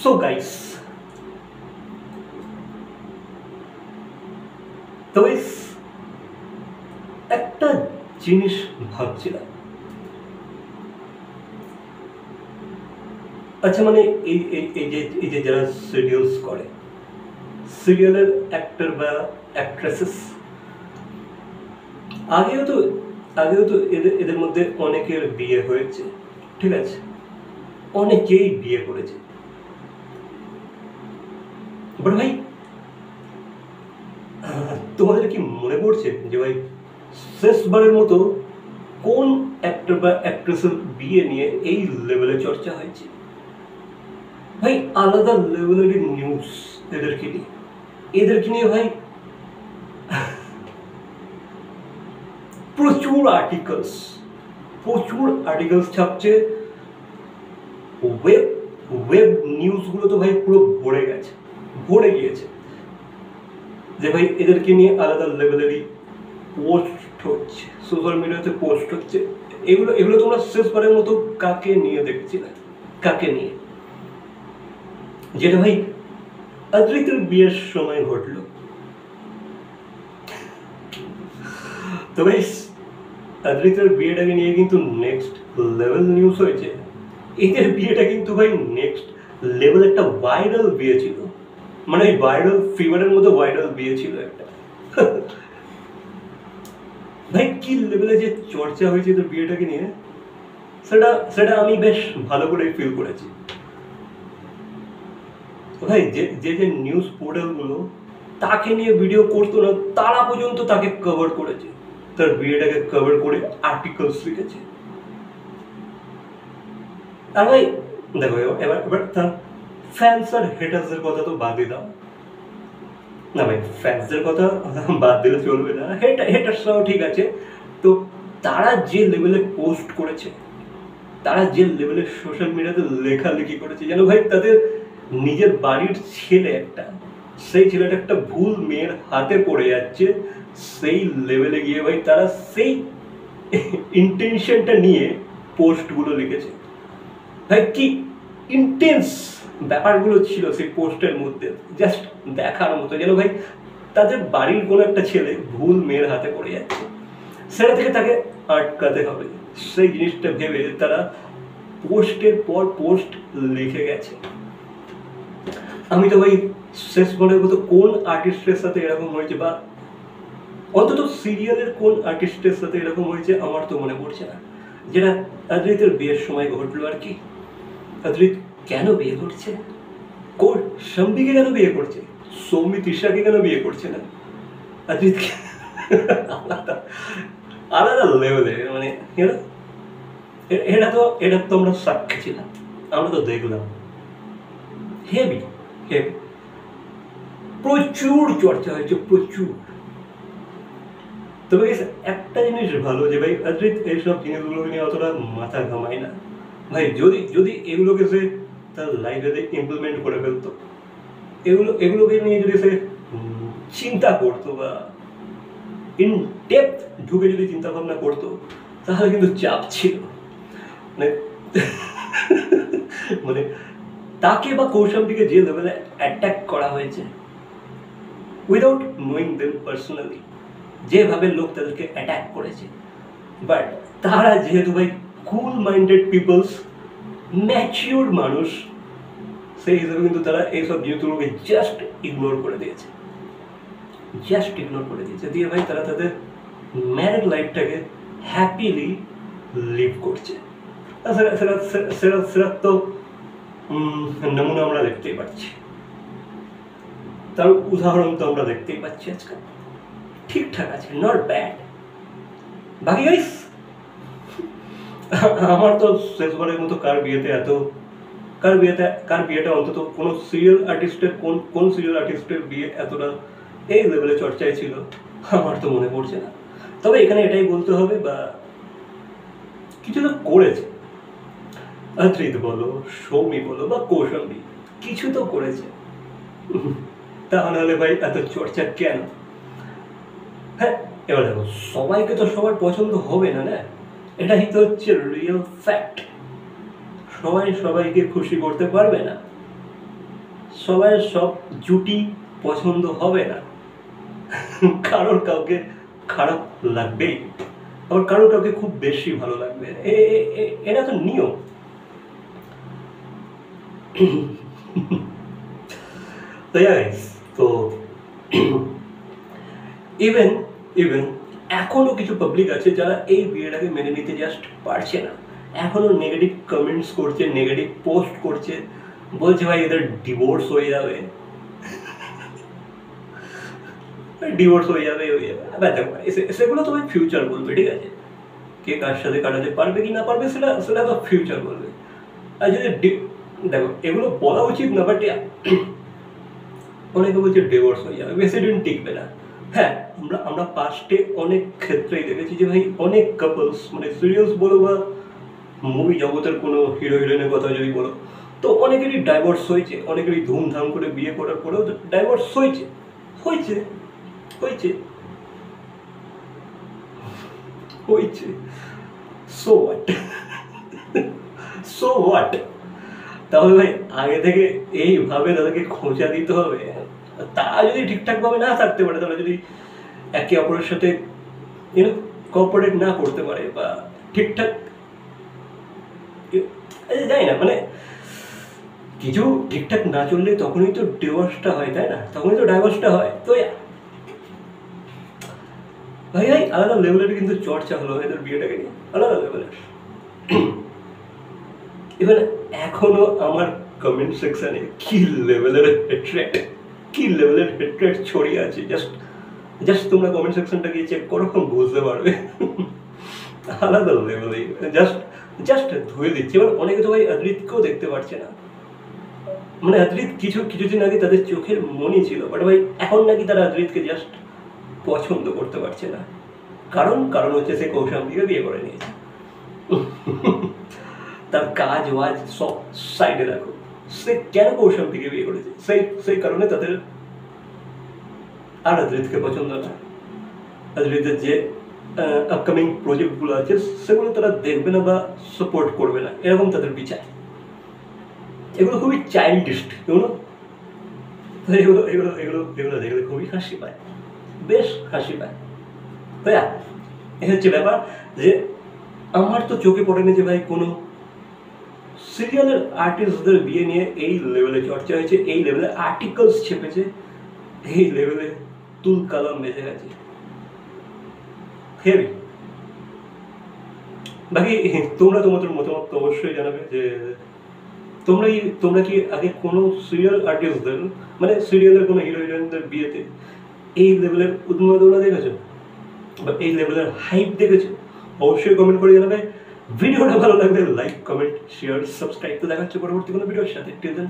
So guys, তো একটা জিনিস ভাবছিলাম। আচ্ছা, মানে এই যে যারা সিরিয়ালস করে, সিরিয়ালের অ্যাক্টর বা অ্যাক্ট্রেসেস, আগেও তো এদের মধ্যে অনেকের বিয়ে হয়েছে, ঠিক আছে, অনেকেই বিয়ে করেছে। বাট ভাই, তোমাদের কি মনে পড়ছে যে ভাই শেষবারের মতো কোন অ্যাক্টর বা অ্যাক্ট্রেসের বিয়ে নিয়ে এই লেভেলে চর্চা হয়েছে? ভাই আলাদা লেভেলের নিউজ এদেরকে নিয়ে ভাই প্রচুর আর্টিকেলস ছাপছে। ওয়েব নিউজগুলো তো ভাই পুরো ভরে গিয়েছে যে ভাই এদেরকে নিয়ে আলাদা লেভেলেরই পোস্ট হচ্ছে, সোশ্যাল মিডিয়াতে পোস্ট হচ্ছে। এগুলো তোমরা শেষবারের মতো কাকে নিয়ে দেখছিলে? যেটা ভাই অদ্রিতের বিয়ের সময় ঘটলো। তো ভাই অদ্রিতের বিয়েটাকে নিয়ে কিন্তু নেক্সট লেভেল নিউজ হয়েছে। এদের বিয়েটা কিন্তু ভাই নেক্সট লেভেল একটা ভাইরাল বিয়ে ছিল, মানে ওই ভাইরাল ফিভারের মতো ভাইরাল বিয়ে ছিল একটা। ভাই কি লেভেলে যে চর্চা হয়েছে এদের বিয়েটাকে নিয়ে, সেটা আমি বেশ ভালো করে ফিল করেছি। ভাই যে নিউজ পোর্টালগুলো তাকে নিয়ে ভিডিও করতো না, তারা পর্যন্ত তাকে কভার করেছে, তার বিয়েটাকে কভার করে আর্টিকেলস লিখেছে। আর ভাই দেখো, এবার তার ফ্যান্স আর হেটার্সদের কথা তো বাদই দাও না ভাই, ফ্যান্সদের কথা বাদ দিলে চলবে না, হেটার্সরাও ঠিক আছে। তো তারা যে লেভেলে পোস্ট করেছে, তারা যে লেভেলে সোশ্যাল মিডিয়াতে লেখালেখি করেছে, যেন ভাই তাদের নিজের বাড়ির ছেলে সেই ছেলেটা একটা ভুল মেয়ের হাতে পড়ে যাচ্ছে, সেই লেভেলে গিয়ে ভাই তারা সেই ইন্টেনশনটা নিয়ে পোস্টগুলো লিখেছে। ভাই কি ইন্টেন্স ব্যাপারগুলো ছিল সেই পোস্টের মধ্যে, জাস্ট দেখার মতো। যেন ভাই তাদের বাড়ির কোনো একটা ছেলে ভুল মেয়ের হাতে পড়ে যাচ্ছে, সেটা থেকে তাকে আটকাতে হবে, সেই জিনিসটা ভেবে তারা পোস্টের পর পোস্ট লিখে গেছে। আমি তো ভাই শেষ মনের মতো কোন আর্টিস্টের সাথে এরকম হয়েছে, বা অন্তত সিরিয়ালের কোন আর্টিস্টের সাথে এরকম হয়েছে আমার তো মনে পড়ছে না, যেটা অদ্রিতের বিয়ের সময় ঘটলো। আর কি অদ্রিত কেন বিয়ে করছে, শম্বিকে কেন বিয়ে করছে, সৌমি তৃষাকে কেন বিয়ে করছে না, অদ্রিত আলাদা লেভেলে, মানে এটা তো আমরা সাক্ষী ছিলাম, আমরা তো দেখলাম। হেভি প্রচুর চর্চা হয়েছে, প্রচুর। তবে একটা জিনিস ভালো যে ভাই অদ্রিত এইসব জিনিসগুলো নিয়ে অতটা মাথা ঘামায় না ভাই। যদি এগুলোকে সে তার লাইফে ইমপ্লিমেন্ট করে ফেলতো, এগুলোকে নিয়ে যদি সে চিন্তা করতো বা ইন ডেপথ ঢুকে যদি চিন্তা ভাবনা করতো, তাহলে কিন্তু চাপ ছিল। মানে তাকে বা কৌশাম্বীকে যে লেভেলে অ্যাটাক করা হয়েছে উইদাউট নোয়িং দেম পার্সোনালি, যেভাবে লোক তাদেরকে অ্যাটাক করেছে, বাট তারা যেহেতু ভাই কুল মাইন্ডেড পিপলস, ম্যাচিওর মানুষ, সেই হিসাবে কিন্তু তারা এইসব জিনিসগুলোকে জাস্ট ইগনোর করে দিয়েছে, দিয়ে ভাই তারা তাদের ম্যারিড লাইফটাকে হ্যাপিলি লিভ করছে। সেটা তো নমুনা আমরা দেখতেই পাচ্ছি, তার উদাহরণ তো আমরা দেখতেই পাচ্ছি আজকাল। ঠিকঠাক আছে, নট ব্যাড। বাকি গাইস, আমার তো শেষবারের মতো কার বিয়েটা অন্তত কোনো সিরিয়াল আর্টিস্টের কোন সিরিয়াল আর্টিস্টের বিয়ে এতটা এই লেভেলে চর্চায় ছিল আমার তো মনে পড়ছে না। তবে এখানে এটাই বলতে হবে, বা কিছু তো করেছে অদ্রিত বলো, সৌমি বলো বা কৌশাম্বী, কিছু তো করেছে, তাহলে ভাই এত চর্চা কেন? হ্যাঁ, এবার দেখো, সবাইকে তো সবার পছন্দ হবে না, এটাই তো হচ্ছে রিয়েল ফ্যাক্ট। সবাইকে খুশি করতে পারবে না। সবাই সব জুটি পছন্দ হবে না, কারোর কাউকে খারাপ লাগবেই, আবার কারোর কাউকে খুব বেশি ভালো লাগবে, এটা তো নিয়ম। তাই তো ইভেন ইভেন এখনো কিছু পাবলিক আছে যারা এই বিয়েটাকে মেনে নিতে জাস্ট পারছে না, এখনো নেগেটিভ কমেন্টস করছে, নেগেটিভ পোস্ট করছে, বলছে ভাই এদের ডিভোর্স হয়ে যাবে, ডিভোর্স হয়ে যাবে, দেখো সেগুলো তোমার ফিউচার বলবে, ঠিক আছে, কে কার সাথে কাটাতে পারবে কি না পারবে সেটা সেটা তো ফিউচার বলবে। আর যদি দেখো এগুলো বলা উচিত না, বাট অনেকে বলছে ডিভোর্স হয়ে যাবে, বেশি দিন টিকবে না। হ্যাঁ, আমরা আমরা পাস্টে অনেক ক্ষেত্রেই দেখেছি যে ভাই অনেক কাপলস, মানে সিরিয়াস বলো বা মুভি জগতের কোনো হিরো হিরোইনের কথা যদি বলো, তো অনেকেরই ডাইভোর্স হয়েছে, অনেকেরই ধুমধাম করে বিয়ে করার পরেও ডাইভোর্স হয়েছে হয়েছে হয়েছে হয়েছে সো হোয়াট, সো হোয়াট। তাহলে ভাই আগে থেকে এইভাবে তাদেরকে খোঁজা দিতে হবে? তারা যদি ঠিকঠাকভাবে না থাকতে পারে, তারা যদি একে অপরের সাথে কোঅপারেট না করতে পারে বা ঠিকঠাক যাই না, মানে কিছু ঠিকঠাক না চললে তখনই তো ডিভোর্সটা হয়, তাই না, তখনই তো ডাইভোর্সটা হয়। তো ভাই ভাই আলাদা লেভেলের কিন্তু চর্চা হলো এদের বিয়েটাকে নিয়ে, আলাদা লেভেলের। এবার এখনো আমার কমেন্ট সেকশনে কি লেভেলের হেট্রেড, কি লেভেলের হেট্রেড ছড়িয়ে আছে, জাস্ট জাস্ট তোমরা কমেন্ট সেকশনটা গিয়ে চেক করো, বুঝতে পারবে আলাদা লেভেলে, জাস্ট জাস্ট ধুয়ে দিচ্ছে। এবার অনেকে তো ভাই অদ্রিতকেও দেখতে পারছে না, মানে অদ্রিত কিছুদিন আগে তাদের চোখের মনি ছিল, বাট ভাই এখন নাকি তারা অদ্রিতকে জাস্ট পছন্দ করতে পারছে না। কারণ হচ্ছে সে কৌশাম্বীকে বিয়ে করে নিয়েছে। তার কাজ ওয়াজ সব সাইডে রাখো, সে কেন কৌশাম্বীকে বিয়ে করেছে, সেই কারণে তাদের আর অদ্রিতকে পছন্দ না। অদ্রিতের যে আপকামিং প্রজেক্টগুলো আছে সেগুলো তারা দেখবে না বা সাপোর্ট করবে না, এরকম তাদের বিচার। এগুলো খুবই চাইল্ডিশ, এগুলো এগুলো এগুলো এগুলো এগুলো দেখলে খুবই হাসি পায়, বেশ হাসি পায়। ভাইয়া এ হচ্ছে ব্যাপার, যে আমার তো চোখে পড়েনি যে ভাই কোনো সিরিয়ালের আর্টিস্টদের বিয়ে নিয়ে এই লেভেলে চর্চা হয়েছে, এই লেভেলে আর্টিকেলস ছেপেছে, এই লেভেলে তুল কালাম বেঁচে গেছে, হেভি। বাকি তোমরা তোমাদের মতামত অবশ্যই জানাবে যে তোমরা কি আগে কোনো সিরিয়াল আর্টিস্টদের, মানে সিরিয়ালের কোনো হিরো হিরোইনদের বিয়েতে এই লেভেলের উন্মাদনা দেখেছো বা এই লেভেলের হাইপ দেখেছো? অবশ্যই কমেন্ট করে জানাবে। ভিডিওটা ভালো লাগলে লাইক, কমেন্ট, শেয়ার, সাবস্ক্রাইব। তো দেখা হচ্ছে পরবর্তী কোনো ভিডিওর সাথে। Till then